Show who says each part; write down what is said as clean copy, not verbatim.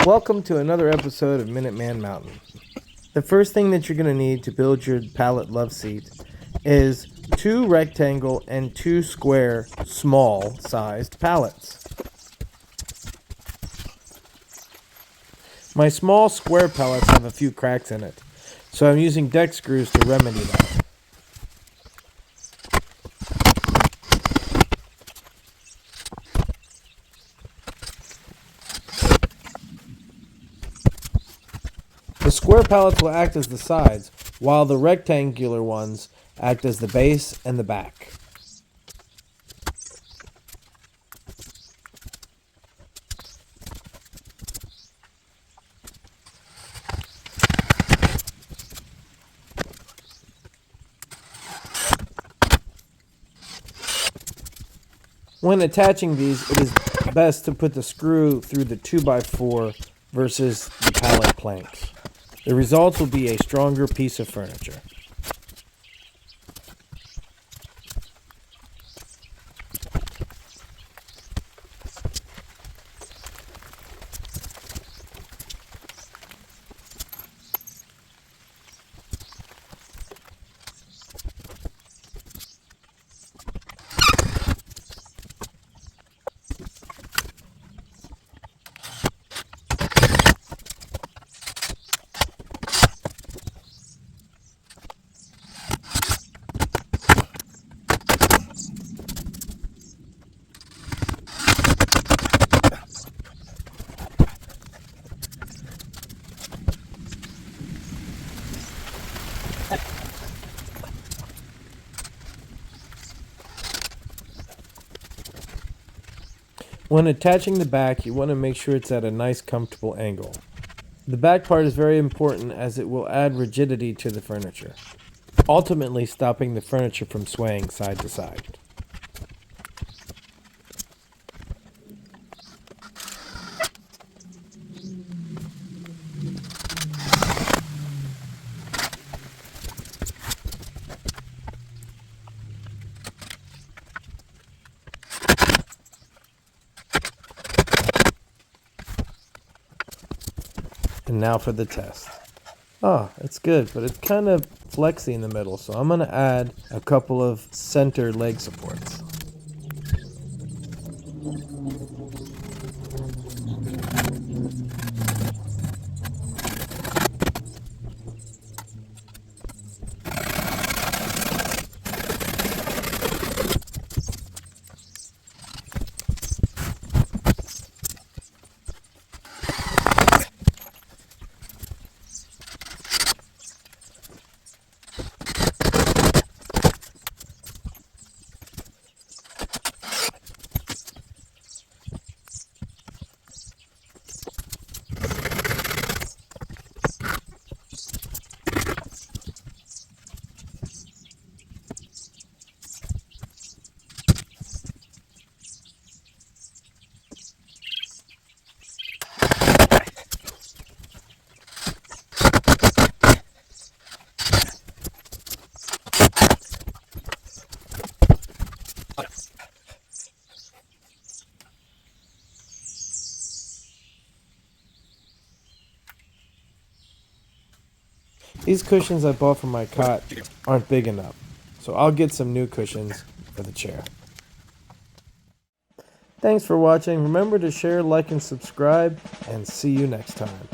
Speaker 1: Welcome to another episode of Minuteman Mountain. The first thing that you're going to need to build your pallet love seat is 2 rectangle and 2 square small sized pallets. My small square pallets have a few cracks in it, so I'm using deck screws to remedy that. The square pallets will act as the sides, while the rectangular ones act as the base and the back. When attaching these, it is best to put the screw through the 2x4 versus the pallet planks. The result will be a stronger piece of furniture. When attaching the back, you want to make sure it's at a nice comfortable angle. The back part is very important as it will add rigidity to the furniture, ultimately stopping the furniture from swaying side to side. And now for the test. It's good, but it's kind of flexy in the middle, so I'm going to add a couple of center leg supports. These cushions I bought for my cot aren't big enough, so I'll get some new cushions for the chair. Thanks for watching. Remember to share, like, and subscribe, and see you next time.